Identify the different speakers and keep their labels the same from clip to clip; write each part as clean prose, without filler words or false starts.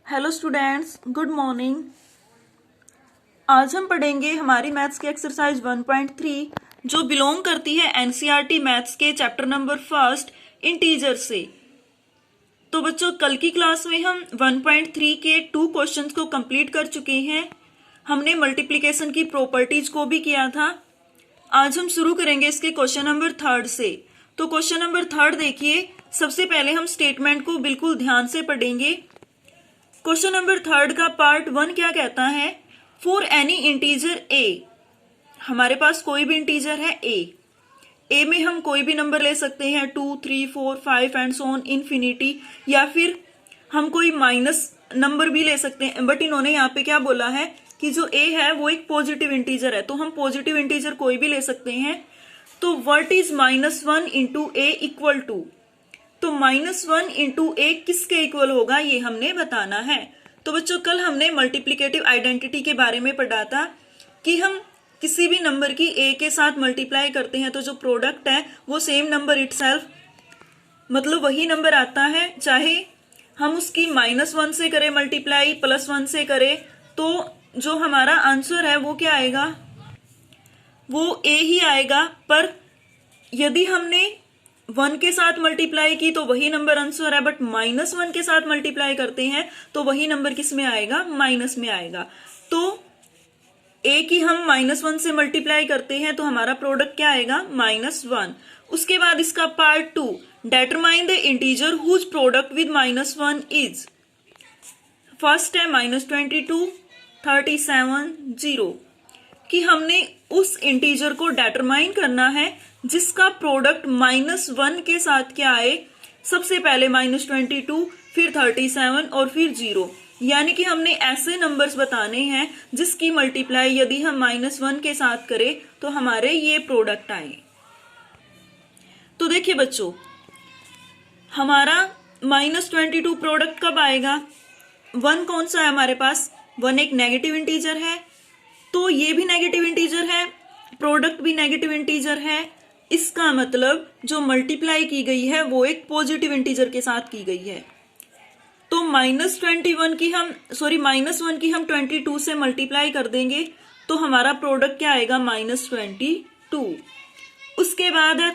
Speaker 1: Hello students, good morning. आज हम पढ़ेंगे हमारी मैथ्स की एक्सरसाइज 1.3 जो बिलोंग करती है एनसीईआरटी मैथ्स के चैप्टर नंबर फर्स्ट इंटीजर से। तो बच्चों, कल की क्लास में हम 1.3 के 2 क्वेश्चंस को कंप्लीट कर चुके हैं। हमने मल्टीप्लिकेशन की प्रॉपर्टीज को भी किया था। आज हम शुरू करेंगे इसके क्वेश्चन नंबर 3 से। तो क्वेश्चन नंबर 3 देखिए। सबसे पहले हम स्टेटमेंट को बिल्कुल ध्यान से पढ़ेंगे। क्वेश्चन नंबर 3 का पार्ट 1 क्या कहता है? फॉर एनी इंटीजर ए, हमारे पास कोई भी इंटीजर है ए में हम कोई भी नंबर ले सकते हैं 2, 3, 4, 5 एंड सो ऑन इन्फिनिटी, या फिर हम कोई माइनस नंबर भी ले सकते हैं। बट इन्होंने यहाँ पे क्या बोला है कि जो ए है वो एक पॉजिटिव इंटीजर है, तो हम पॉजिटिव इंटीजर कोई भी ले सकते हैं। तो what is -1 into a equal to, तो -1 इंटू ए किसके इक्वल होगा ये हमने बताना है। तो बच्चों, कल हमने मल्टीप्लिकेटिव आइडेंटिटी के बारे में पढ़ा था कि हम किसी भी नंबर की ए के साथ मल्टीप्लाई करते हैं तो जो प्रोडक्ट है वो सेम नंबर इटसेल्फ, मतलब वही नंबर आता है, चाहे हम उसकी -1 से करें मल्टीप्लाई, +1 से करें, तो जो हमारा आंसर है वो क्या आएगा, वो ए ही आएगा। पर यदि हमने 1 के साथ मल्टीप्लाई की तो वही नंबर आंसर है, बट -1 के साथ मल्टीप्लाई करते हैं तो वही नंबर किस में आएगा, माइनस में आएगा। तो ए की हम -1 से मल्टीप्लाई करते हैं तो हमारा प्रोडक्ट क्या आएगा, -1। उसके बाद इसका part 2, determine the integer whose product with -1 is. First है -22, 37, 0, कि हमने उस इंटीजर को डेटरमाइन करना है जिसका प्रोडक्ट -1 के साथ क्या आए, सबसे पहले -22, फिर 37 और फिर 0। यानी कि हमने ऐसे नंबर्स बताने हैं जिसकी मल्टीप्लाई यदि हम -1 के साथ करें तो हमारे ये प्रोडक्ट आए। तो देखिए बच्चों, हमारा -22 प्रोडक्ट कब आएगा, 1 कौन सा है हमारे पास, 1 एक नेगेटिव इंटीजर है, तो ये भी नेगेटिव इंटीजर है, प्रोडक्ट भी नेगेटिव इंटीजर है। इसका मतलब जो मल्टीप्लाई की गई है वो एक पॉजिटिव इंटीजर के साथ की गई है। तो -1 की हम 22 से मल्टीप्लाई कर देंगे तो हमारा प्रोडक्ट क्या आएगा, -22। उसके बाद है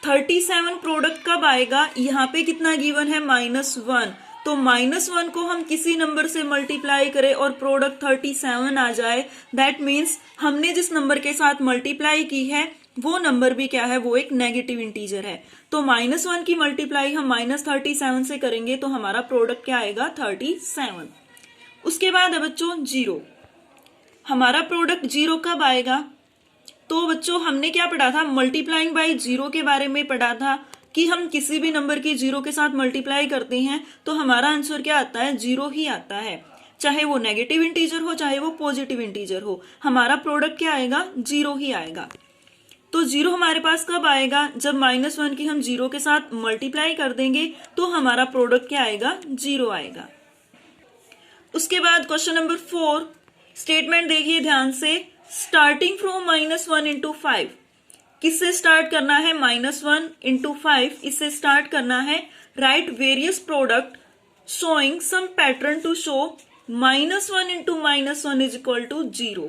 Speaker 1: 37 प्रोडक्ट कब आएगा, यहाँ पे कितना गिवन है, -1। तो -1 को हम किसी नंबर से मल्टीप्लाई करें और प्रोडक्ट 37 आ जाए, दैट मीन्स हमने जिस नंबर के साथ मल्टीप्लाई की है वो नंबर भी क्या है, वो एक नेगेटिव इंटीजर है। तो -1 की मल्टीप्लाई हम -37 से करेंगे तो हमारा प्रोडक्ट क्या आएगा, 37। उसके बाद है बच्चों 0, हमारा प्रोडक्ट 0 कब आएगा। तो बच्चों, हमने क्या पढ़ा था, मल्टीप्लाइंग बाय 0 के बारे में पढ़ा था कि हम किसी भी नंबर की 0 के साथ मल्टीप्लाई करते हैं तो हमारा आंसर क्या आता है, 0 ही आता है, चाहे वो नेगेटिव इंटीजर हो चाहे वो पॉजिटिव इंटीजर हो, हमारा प्रोडक्ट क्या आएगा, 0 ही आएगा। तो 0 हमारे पास कब आएगा, जब -1 की हम 0 के साथ मल्टीप्लाई कर देंगे तो हमारा प्रोडक्ट क्या आएगा, 0 आएगा। उसके बाद क्वेश्चन नंबर 4, स्टेटमेंट देखिए ध्यान से। स्टार्टिंग फ्रॉम -1 इंटू 5, किससे स्टार्ट करना है, -1 इंटू 5, इससे स्टार्ट करना है। Right various product showing some pattern to show -1 into -1 is equal to 0।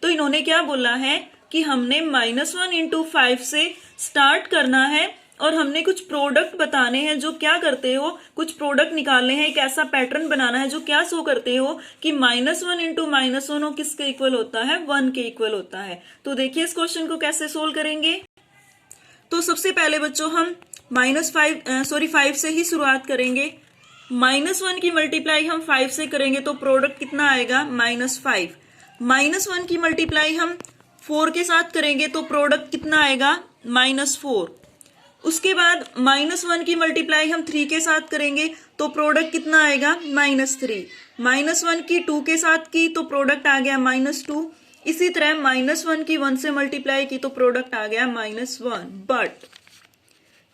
Speaker 1: तो इन्होंने क्या बोला है कि हमने -1 इंटू 5 से स्टार्ट करना है और हमने कुछ प्रोडक्ट बताने हैं जो क्या करते हो, कुछ प्रोडक्ट निकालने हैं, एक ऐसा पैटर्न बनाना है जो क्या शो करते हो कि -1 इंटू -1 किसके इक्वल होता है, 1 के इक्वल होता है। तो देखिए इस क्वेश्चन को कैसे सोल्व करेंगे। तो सबसे पहले बच्चों हम 5 से ही शुरुआत करेंगे। -1 की मल्टीप्लाई हम 5 से करेंगे तो प्रोडक्ट कितना आएगा, -5। -1 की मल्टीप्लाई हम 4 के साथ करेंगे तो प्रोडक्ट कितना आएगा, -4। उसके बाद -1 की मल्टीप्लाई हम 3 के साथ करेंगे तो प्रोडक्ट कितना आएगा, -3। -1 की 2 के साथ की तो प्रोडक्ट आ गया -2। इसी तरह -1 की 1 से मल्टीप्लाई की तो प्रोडक्ट आ गया -1। बट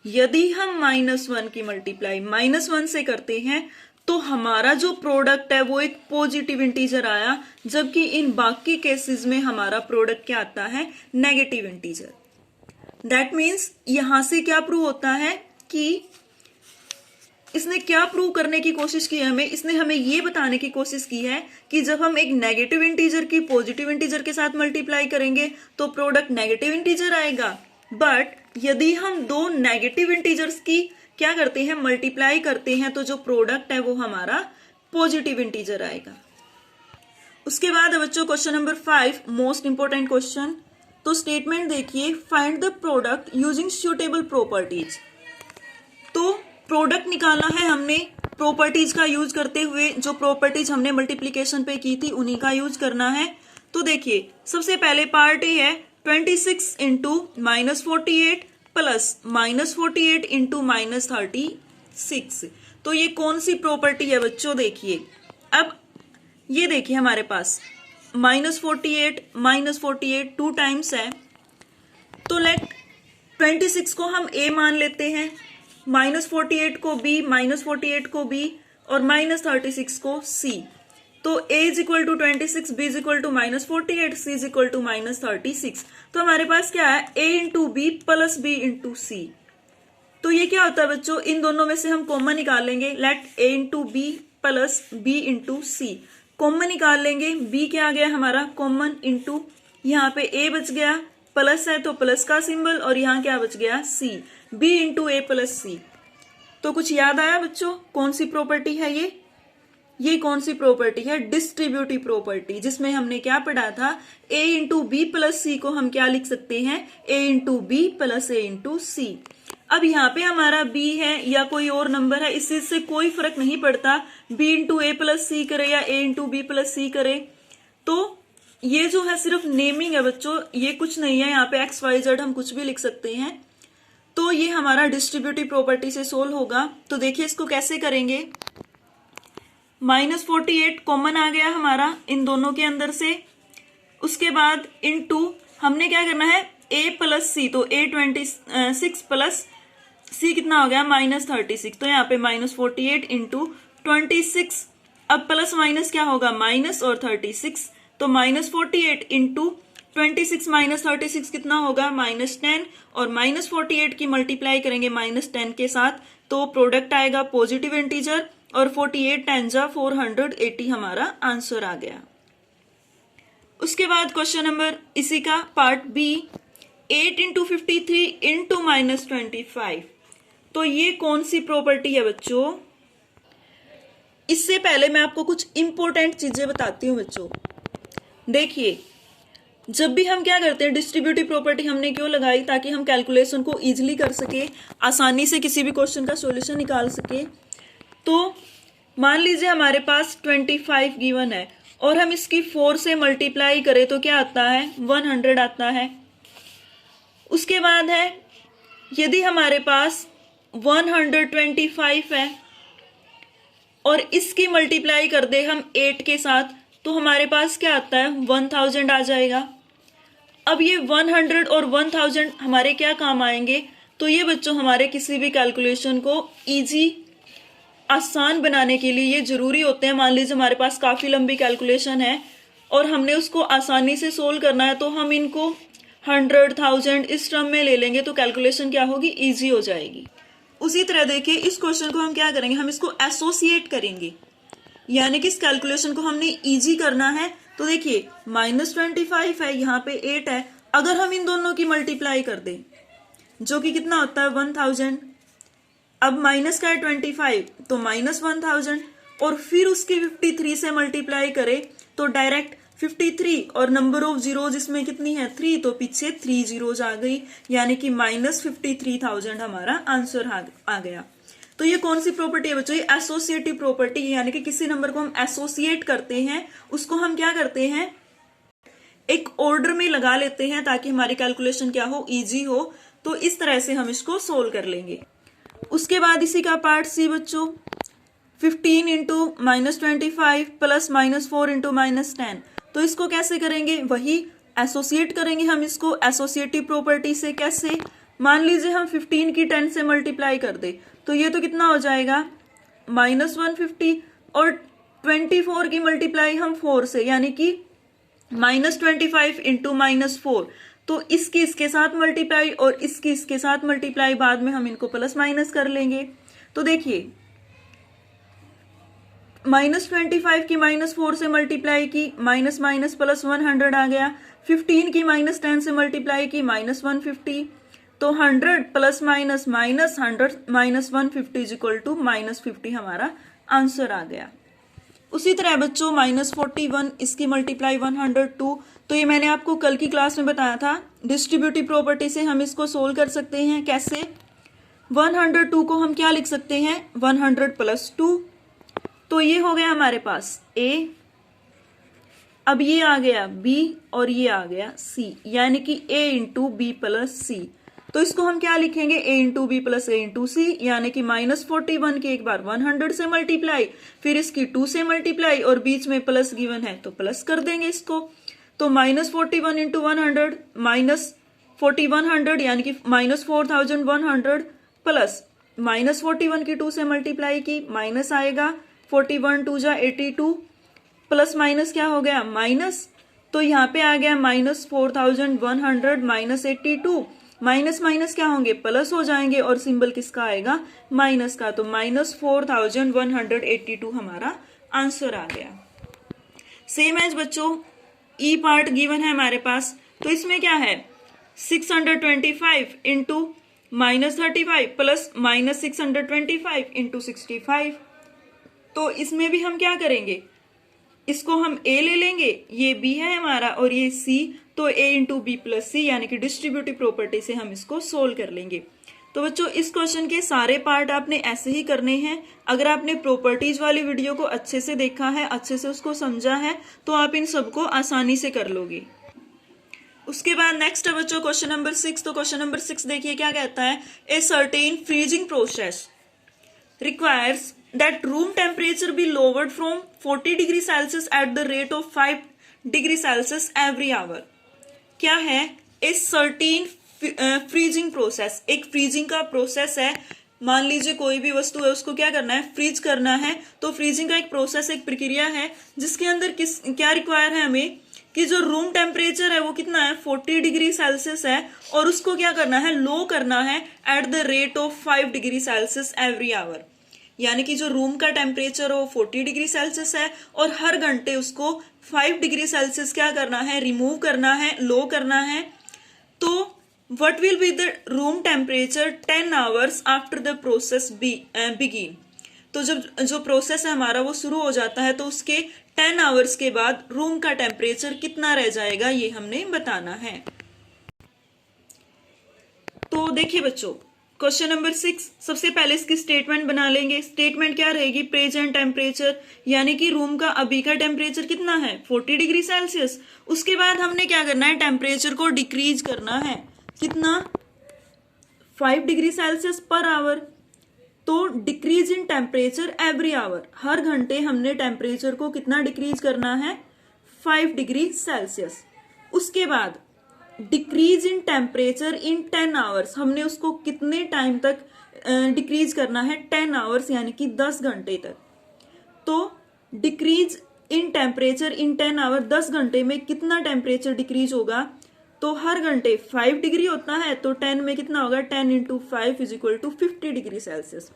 Speaker 1: यदि हम -1 की मल्टीप्लाई -1 से करते हैं तो हमारा जो प्रोडक्ट है वो एक पॉजिटिव इंटीजर आया, जबकि इन बाकी केसेस में हमारा प्रोडक्ट क्या आता है, नेगेटिव इंटीजर। दैट मीन्स यहां से क्या प्रूव होता है कि इसने क्या प्रूव करने की कोशिश की है हमें, इसने हमें ये बताने की कोशिश की है कि जब हम एक नेगेटिव इंटीजर की पॉजिटिव इंटीजर के साथ मल्टीप्लाई करेंगे तो प्रोडक्ट नेगेटिव इंटीजर आएगा, बट यदि हम दो नेगेटिव इंटीजर्स की क्या करते हैं, मल्टीप्लाई करते हैं, तो जो प्रोडक्ट है वो हमारा पॉजिटिव इंटीजर आएगा। उसके बाद बच्चों question number 5, most important question. तो स्टेटमेंट देखिए, find the product using suitable properties. तो प्रोडक्ट निकालना है हमने प्रॉपर्टीज का यूज करते हुए, जो प्रॉपर्टीज हमने मल्टीप्लीकेशन पे की थी उन्हीं का यूज करना है। तो देखिए सबसे पहले पार्ट ये है 26 इंटू -48 प्लस -48 इंटू -36। तो ये कौन सी प्रॉपर्टी है बच्चों, देखिए अब ये देखिए हमारे पास -48 टू टाइम्स है, तो लेट 26 को हम a मान लेते हैं, -48 को b, -48 को b और -36 को c। तो a is equal to 26, b is equal to -48, c is equal to -36। तो हमारे पास क्या है, a into B plus b into c. तो ये क्या होता है बच्चों, इन दोनों में से हम कॉमन निकाल लेंगे, let a into B plus b into C. Common निकाल लेंगे, b क्या आ गया हमारा कॉमन, इंटू यहाँ पे a बच गया, प्लस है तो प्लस का सिंबल, और यहाँ क्या बच गया c, b इंटू ए प्लस सी। तो कुछ याद आया बच्चों, कौन सी प्रॉपर्टी है ये कौन सी प्रॉपर्टी है, डिस्ट्रीब्यूटिव प्रॉपर्टी, जिसमें हमने क्या पढ़ा था, a into B plus c को हम क्या लिख सकते हैं, a into B plus a into c. अब यहाँ पे हमारा b है या कोई और नंबर है, इस चीज से कोई फर्क नहीं पड़ता, b इंटू ए प्लस सी करे या a इंटू बी प्लस सी करे। तो ये जो है सिर्फ नेमिंग है बच्चों, ये कुछ नहीं है, यहाँ पे एक्स वाई जेड हम कुछ भी लिख सकते हैं। तो ये हमारा डिस्ट्रीब्यूटिव प्रॉपर्टी से सोल्व होगा। तो देखिए इसको कैसे करेंगे, -48 कॉमन आ गया हमारा इन दोनों के अंदर से, उसके बाद इंटू हमने क्या करना है, a प्लस सी, तो a 26 प्लस c कितना हो गया -36। तो यहाँ पे -48 इंटू 26, अब प्लस माइनस क्या होगा माइनस और 36, तो -48 इंटू 26 -36 कितना होगा -10, और -48 की मल्टीप्लाई करेंगे -10 के साथ, तो प्रोडक्ट आएगा पॉजिटिव इंटीजर, और 48 10 जा 480 हमारा आंसर आ गया। उसके बाद क्वेश्चन नंबर इसी का पार्ट बी, 8 इंटू 53 इंटू -25। तो ये कौन सी प्रॉपर्टी है बच्चों, इससे पहले मैं आपको कुछ इंपॉर्टेंट चीजें बताती हूँ बच्चों। देखिए जब भी हम क्या करते हैं, डिस्ट्रीब्यूटिव प्रॉपर्टी हमने क्यों लगाई, ताकि हम कैलकुलेशन को इजीली कर सके, आसानी से किसी भी क्वेश्चन का सॉल्यूशन निकाल सके। तो मान लीजिए हमारे पास 25 गिवन है और हम इसकी 4 से मल्टीप्लाई करें तो क्या आता है 100 आता है। उसके बाद है यदि हमारे पास 125 है और इसकी मल्टीप्लाई कर दे हम 8 के साथ, तो हमारे पास क्या आता है 1000 आ जाएगा। अब ये 100 और 1000 हमारे क्या काम आएंगे, तो ये बच्चों हमारे किसी भी कैलकुलेशन को इजी आसान बनाने के लिए ये जरूरी होते हैं। मान लीजिए हमारे पास काफी लंबी कैलकुलेशन है और हमने उसको आसानी से सोल्व करना है, तो हम इनको 100 1000 इस टर्म में ले लेंगे, तो कैलकुलेशन क्या होगी इजी हो जाएगी। उसी तरह देखिए इस क्वेश्चन को हम क्या करेंगे, हम इसको एसोसिएट करेंगे, यानी कि इस कैलकुलेशन को हमने इजी करना है। तो देखिए -25 है, यहाँ पे 8 है, अगर हम इन दोनों की मल्टीप्लाई कर दें जो कि कितना होता है 1000, अब माइनस का है 25 तो -1000, और फिर उसकी 53 से मल्टीप्लाई करें तो डायरेक्ट 53 और नंबर ऑफ जीरोज इसमें कितनी है 3, तो पीछे 3 जीरोज आ गई, यानी कि -53,000 हमारा आंसर आ गया। तो ये कौन सी प्रॉपर्टी है बच्चों, ये एसोसिएटिव प्रॉपर्टी है, यानी कि किसी नंबर को हम एसोसिएट करते हैं, उसको हम क्या करते हैं एक ऑर्डर में लगा लेते हैं ताकि हमारी कैलकुलेशन क्या हो इजी हो। तो इस तरह से हम इसको सोल्व कर लेंगे। उसके बाद इसी का पार्ट सी बच्चों, 15 इंटू -25 प्लस -4 इंटू -10। तो इसको कैसे करेंगे, वही एसोसिएट करेंगे हम इसको एसोसिएटिव प्रॉपर्टी से। कैसे, मान लीजिए हम 15 की 10 से मल्टीप्लाई कर दे, तो ये तो कितना हो जाएगा -150, और 24 की मल्टीप्लाई हम 4 से, यानी कि -25 इंटू -4, तो इसकी इसके साथ मल्टीप्लाई और इसकी इसके साथ मल्टीप्लाई, बाद में हम इनको प्लस माइनस कर लेंगे। तो देखिए -25 की -4 से मल्टीप्लाई की, माइनस माइनस प्लस 100 आ गया। 15 की -10 से मल्टीप्लाई की, -150। तो 100 plus minus minus 100 minus 150 is equal to -50 हमारा आंसर आ गया। उसी तरह बच्चों -41 इसकी मल्टीप्लाई 102, तो ये मैंने आपको कल की क्लास में बताया था। डिस्ट्रीब्यूटिव प्रॉपर्टी से हम इसको सोल्व कर सकते हैं। कैसे? 102 को हम क्या लिख सकते हैं? 100 प्लस 2, तो ये हो गया हमारे पास A, अब ये आ गया B और ये आ गया C, यानी कि A into B plus C। तो इसको हम क्या लिखेंगे? A into B plus A into C, यानी कि -41 की एक बार 100 से मल्टीप्लाई, फिर इसकी 2 से मल्टीप्लाई और बीच में प्लस गिवन है तो प्लस कर देंगे इसको। तो -41 इंटू 100 -4100 यानी कि -4100 प्लस -41 की 2 से मल्टीप्लाई की, माइनस आएगा 41 2 जा 82, प्लस माइनस क्या हो गया? माइनस। तो यहाँ पे आ गया -4100 माइनस 82, माइनस माइनस क्या होंगे? प्लस हो जाएंगे और सिंबल किसका आएगा? माइनस का। तो -4182 हमारा आंसर आ गया। सेम एज बच्चों ई पार्ट गिवन है हमारे पास, तो इसमें क्या है? 625 इंटू -35 प्लस -625 इंटू 65। तो इसमें भी हम क्या करेंगे? इसको हम A ले लेंगे, ये B है हमारा और ये C, तो A into B plus C, यानी कि डिस्ट्रीब्यूटिव प्रॉपर्टी से हम इसको सोल्व कर लेंगे। तो बच्चों इस क्वेश्चन के सारे पार्ट आपने ऐसे ही करने हैं। अगर आपने प्रॉपर्टीज वाली वीडियो को अच्छे से देखा है, अच्छे से उसको समझा है, तो आप इन सबको आसानी से कर लोगे। उसके बाद नेक्स्ट है बच्चों क्वेश्चन नंबर 6। तो क्वेश्चन नंबर 6 देखिए क्या कहता है? A certain freezing process requires that room temperature be lowered from 40 degree Celsius at the rate of 5 degree Celsius every hour। क्या है? A certain freezing process, एक फ्रीजिंग का प्रोसेस है। मान लीजिए कोई भी वस्तु है, उसको क्या करना है? फ्रीज करना है। तो फ्रीजिंग का एक प्रोसेस, एक प्रक्रिया है जिसके अंदर क्या रिक्वायर है हमें कि जो रूम टेम्परेचर है वो कितना है? 40 डिग्री सेल्सियस है, और उसको क्या करना है? लो करना है at the rate of 5 degree Celsius every hour. यानी कि जो रूम का टेम्परेचर हो 40 डिग्री सेल्सियस है और हर घंटे उसको 5 डिग्री सेल्सियस क्या करना है? रिमूव करना है, लो करना है। तो what will be the room temperature 10 hours after the process begin. तो जब जो प्रोसेस है हमारा वो शुरू हो जाता है, तो उसके 10 आवर्स के बाद रूम का टेम्परेचर कितना रह जाएगा, ये हमने बताना है। तो देखिए बच्चों क्वेश्चन नंबर 6, सबसे पहले इसकी स्टेटमेंट बना लेंगे। स्टेटमेंट क्या रहेगी? प्रेजेंट टेम्परेचर, यानी कि रूम का अभी का टेम्परेचर कितना है? 40 डिग्री सेल्सियस। उसके बाद हमने क्या करना है? टेम्परेचर को डिक्रीज करना है। कितना? 5 डिग्री सेल्सियस पर आवर। तो decrease in temperature every hour, हर घंटे हमने टेम्परेचर को कितना डिक्रीज करना है? 5 डिग्री सेल्सियस। उसके बाद decrease in temperature in 10 hours, हमने उसको कितने टाइम तक डिक्रीज करना है? 10 आवर्स, यानी कि 10 घंटे तक। तो decrease in temperature in 10 hour, 10 घंटे में कितना टेम्परेचर डिक्रीज होगा? तो हर घंटे 5 डिग्री होता है, तो 10 में कितना होगा? 10 into 5 is equal to 50 degree Celsius.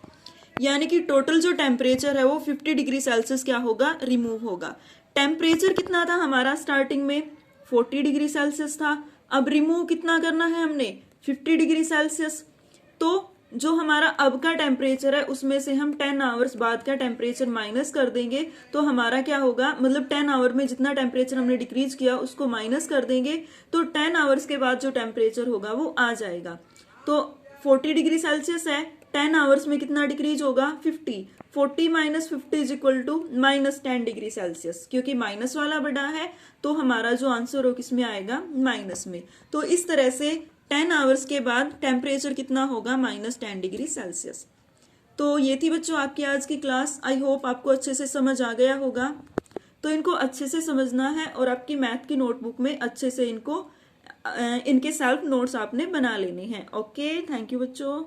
Speaker 1: यानी कि टोटल जो टेम्परेचर है वो 50 डिग्री सेल्सियस क्या होगा? रिमूव होगा। टेम्परेचर कितना था हमारा? स्टार्टिंग में 40 डिग्री सेल्सियस था। अब रिमूव कितना करना है हमने? 50 डिग्री सेल्सियस। तो जो हमारा अब का टेम्परेचर है उसमें से हम 10 आवर्स बाद का टेम्परेचर माइनस कर देंगे, तो हमारा क्या होगा? मतलब 10 आवर में जितना टेम्परेचर हमने डिक्रीज किया उसको माइनस कर देंगे, तो 10 आवर्स के बाद जो टेम्परेचर होगा वो आ जाएगा। तो 40 डिग्री सेल्सियस है, 10 आवर्स में कितना डिक्रीज होगा? 50। 40 minus 50 is equal to -10 degree Celsius, क्योंकि माइनस वाला बड़ा है तो हमारा जो आंसर हो किस में आएगा? माइनस में। तो इस तरह से 10 आवर्स के बाद टेम्परेचर कितना होगा? -10 डिग्री सेल्सियस। तो ये थी बच्चों आपकी आज की क्लास। आई होप आपको अच्छे से समझ आ गया होगा। तो इनको अच्छे से समझना है और आपकी मैथ की नोटबुक में अच्छे से इनके सेल्फ नोट्स आपने बना लेने हैं। ओके, थैंक यू बच्चों।